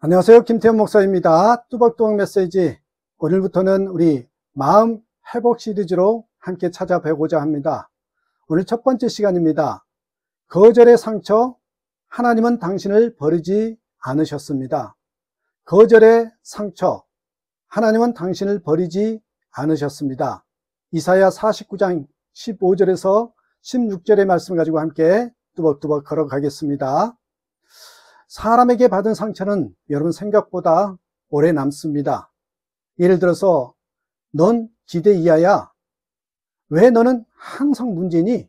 안녕하세요. 김태현 목사입니다. 뚜벅뚜벅 메시지. 오늘부터는 우리 마음 회복 시리즈로 함께 찾아뵈고자 합니다. 오늘 첫 번째 시간입니다. 거절의 상처, 하나님은 당신을 버리지 않으셨습니다. 거절의 상처, 하나님은 당신을 버리지 않으셨습니다. 이사야 49장 15절에서 16절의 말씀을 가지고 함께 뚜벅뚜벅 걸어가겠습니다. 사람에게 받은 상처는 여러분 생각보다 오래 남습니다. 예를 들어서 넌 기대 이하야. 왜 너는 항상 문제니?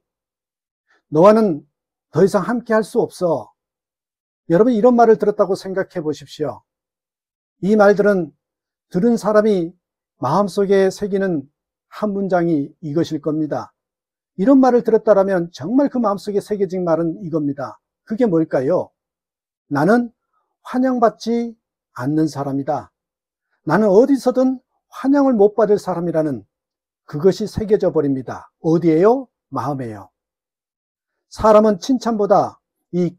너와는 더 이상 함께 할 수 없어. 여러분 이런 말을 들었다고 생각해 보십시오. 이 말들은 들은 사람이 마음속에 새기는 한 문장이 이것일 겁니다. 이런 말을 들었다면 정말 그 마음속에 새겨진 말은 이겁니다. 그게 뭘까요? 나는 환영받지 않는 사람이다. 나는 어디서든 환영을 못 받을 사람이라는 그것이 새겨져 버립니다. 어디에요? 마음에요. 사람은 칭찬보다 이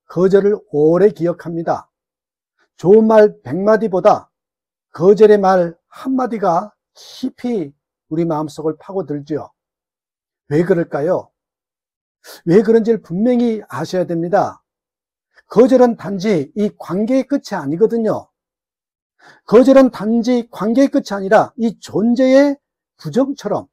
거절을 오래 기억합니다. 좋은 말 100마디보다 거절의 말 한마디가 깊이 우리 마음속을 파고들죠. 왜 그럴까요? 왜 그런지를 분명히 아셔야 됩니다. 거절은 단지 이 관계의 끝이 아니거든요. 거절은 단지 관계의 끝이 아니라 이 존재의 부정처럼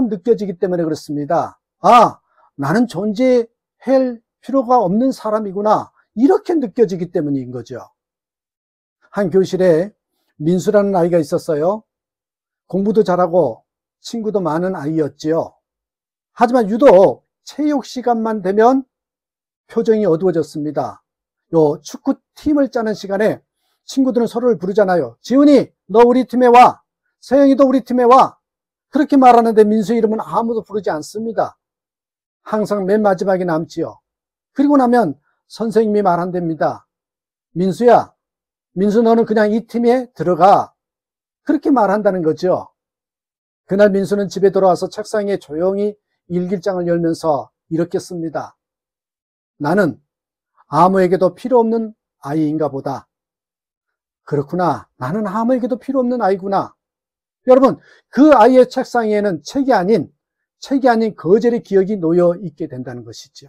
느껴지기 때문에 그렇습니다. 아, 나는 존재할 필요가 없는 사람이구나. 이렇게 느껴지기 때문인 거죠. 한 교실에 민수라는 아이가 있었어요. 공부도 잘하고 친구도 많은 아이였지요. 하지만 유독 체육 시간만 되면 표정이 어두워졌습니다. 요 축구팀을 짜는 시간에 친구들은 서로를 부르잖아요. 지훈이 너 우리 팀에 와. 세영이도 우리 팀에 와. 그렇게 말하는데 민수 이름은 아무도 부르지 않습니다. 항상 맨 마지막에 남지요. 그리고 나면 선생님이 말한답니다. 민수야, 민수 너는 그냥 이 팀에 들어가. 그렇게 말한다는 거죠. 그날 민수는 집에 돌아와서 책상에 조용히 일기장을 열면서 이렇게 씁니다. 나는 아무에게도 필요 없는 아이인가 보다. 그렇구나. 나는 아무에게도 필요 없는 아이구나. 여러분, 그 아이의 책상 위에는 책이 아닌 거절의 기억이 놓여 있게 된다는 것이죠.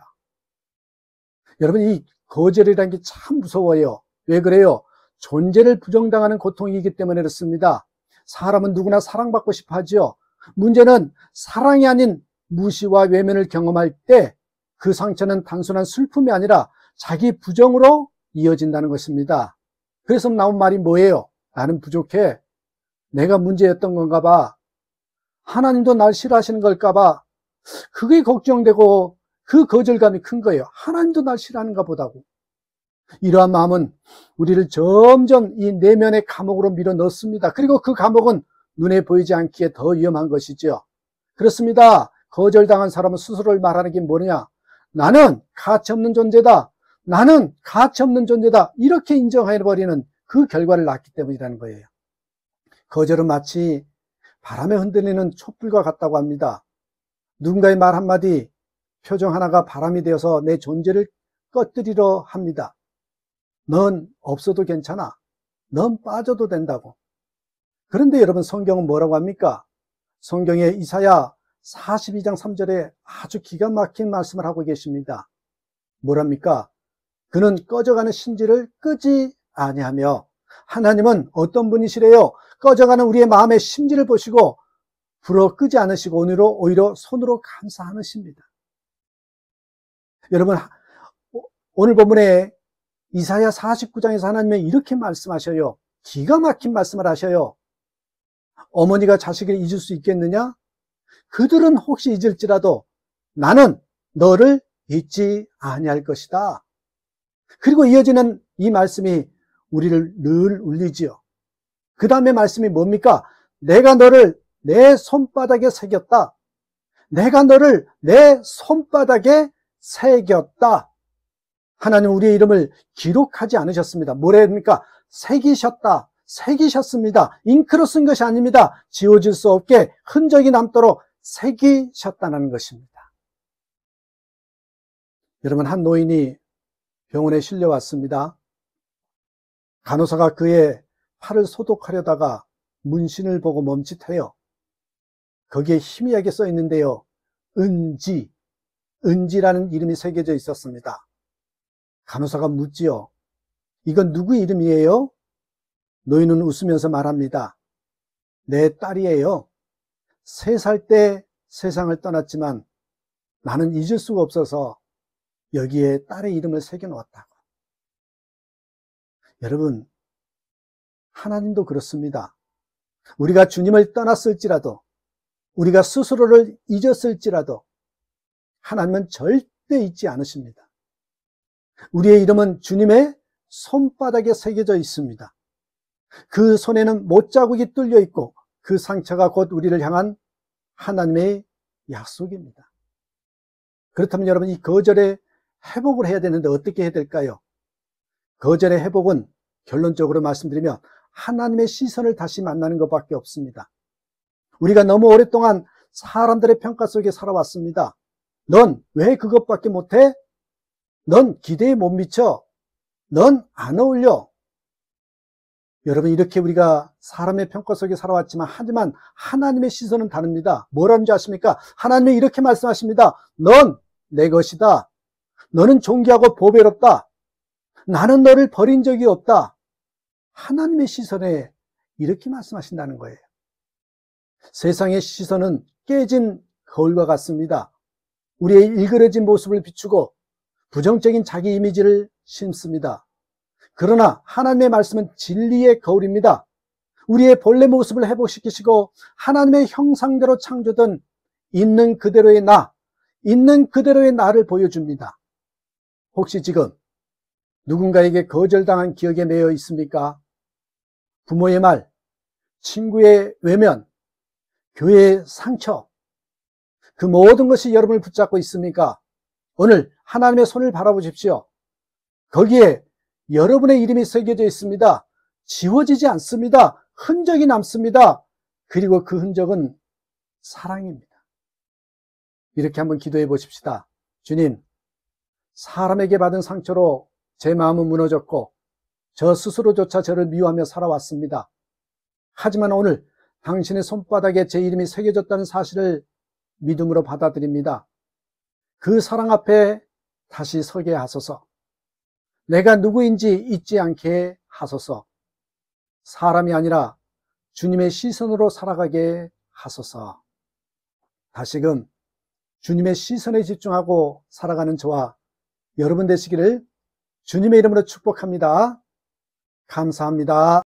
여러분, 이 거절이라는 게 참 무서워요. 왜 그래요? 존재를 부정당하는 고통이기 때문에 그렇습니다. 사람은 누구나 사랑받고 싶어 하죠. 문제는 사랑이 아닌 무시와 외면을 경험할 때 그 상처는 단순한 슬픔이 아니라 자기 부정으로 이어진다는 것입니다. 그래서 나온 말이 뭐예요? 나는 부족해. 내가 문제였던 건가 봐. 하나님도 날 싫어하시는 걸까 봐. 그게 걱정되고 그 거절감이 큰 거예요. 하나님도 날 싫어하는가 보다고. 이러한 마음은 우리를 점점 이 내면의 감옥으로 밀어 넣습니다. 그리고 그 감옥은 눈에 보이지 않기에 더 위험한 것이죠. 그렇습니다. 거절당한 사람은 스스로를 말하는 게 뭐냐? 나는 가치 없는 존재다. 나는 가치 없는 존재다. 이렇게 인정해버리는 그 결과를 낳기 때문이라는 거예요. 거절은 마치 바람에 흔들리는 촛불과 같다고 합니다. 누군가의 말 한마디, 표정 하나가 바람이 되어서 내 존재를 꺼뜨리려 합니다. 넌 없어도 괜찮아. 넌 빠져도 된다고. 그런데 여러분 성경은 뭐라고 합니까? 성경에 이사야 42장 3절에 아주 기가 막힌 말씀을 하고 계십니다. 뭐랍니까? 그는 꺼져가는 신지를 끄지 아니하며. 하나님은 어떤 분이시래요? 꺼져가는 우리의 마음의 심지를 보시고 불어 끄지 않으시고 오히려 손으로 감싸 안으십니다. 여러분, 오늘 본문에 이사야 49장에서 하나님은 이렇게 말씀하셔요. 기가 막힌 말씀을 하셔요. 어머니가 자식을 잊을 수 있겠느냐? 그들은 혹시 잊을지라도 나는 너를 잊지 아니할 것이다. 그리고 이어지는 이 말씀이 우리를 늘 울리지요. 그 다음에 말씀이 뭡니까? 내가 너를 내 손바닥에 새겼다. 내가 너를 내 손바닥에 새겼다. 하나님 우리의 이름을 기록하지 않으셨습니다. 뭐랍니까? 새기셨다. 새기셨습니다. 잉크로 쓴 것이 아닙니다. 지워질 수 없게 흔적이 남도록 새기셨다는 것입니다. 여러분, 한 노인이 병원에 실려왔습니다. 간호사가 그의 팔을 소독하려다가 문신을 보고 멈칫해요. 거기에 희미하게 써 있는데요. 은지라는 이름이 새겨져 있었습니다. 간호사가 묻지요. 이건 누구 이름이에요? 노인은 웃으면서 말합니다. 내 딸이에요. 3살 때 세상을 떠났지만 나는 잊을 수가 없어서 여기에 딸의 이름을 새겨놓았다고. 여러분, 하나님도 그렇습니다. 우리가 주님을 떠났을지라도, 우리가 스스로를 잊었을지라도 하나님은 절대 잊지 않으십니다. 우리의 이름은 주님의 손바닥에 새겨져 있습니다. 그 손에는 못자국이 뚫려 있고 그 상처가 곧 우리를 향한 하나님의 약속입니다. 그렇다면 여러분, 이 거절의 회복을 해야 되는데 어떻게 해야 될까요? 거절의 회복은 결론적으로 말씀드리면 하나님의 시선을 다시 만나는 것밖에 없습니다. 우리가 너무 오랫동안 사람들의 평가 속에 살아왔습니다. 넌 왜 그것밖에 못해? 넌 기대에 못 미쳐. 넌 안 어울려. 여러분, 이렇게 우리가 사람의 평가 속에 살아왔지만 하지만 하나님의 시선은 다릅니다. 뭐라는 줄 아십니까? 하나님이 이렇게 말씀하십니다. 넌 내 것이다. 너는 존귀하고 보배롭다. 나는 너를 버린 적이 없다. 하나님의 시선에 이렇게 말씀하신다는 거예요. 세상의 시선은 깨진 거울과 같습니다. 우리의 일그러진 모습을 비추고 부정적인 자기 이미지를 심습니다. 그러나 하나님의 말씀은 진리의 거울입니다. 우리의 본래 모습을 회복시키시고 하나님의 형상대로 창조된 있는 그대로의 나를 보여줍니다. 혹시 지금 누군가에게 거절당한 기억에 매여 있습니까? 부모의 말, 친구의 외면, 교회의 상처, 그 모든 것이 여러분을 붙잡고 있습니까? 오늘 하나님의 손을 바라보십시오. 거기에 여러분의 이름이 새겨져 있습니다. 지워지지 않습니다. 흔적이 남습니다. 그리고 그 흔적은 사랑입니다. 이렇게 한번 기도해 보십시다. 주님, 사람에게 받은 상처로 제 마음은 무너졌고 저 스스로조차 저를 미워하며 살아왔습니다. 하지만 오늘 당신의 손바닥에 제 이름이 새겨졌다는 사실을 믿음으로 받아들입니다. 그 사랑 앞에 다시 서게 하소서. 내가 누구인지 잊지 않게 하소서. 사람이 아니라 주님의 시선으로 살아가게 하소서. 다시금 주님의 시선에 집중하고 살아가는 저와 여러분 되시기를 주님의 이름으로 축복합니다. 감사합니다.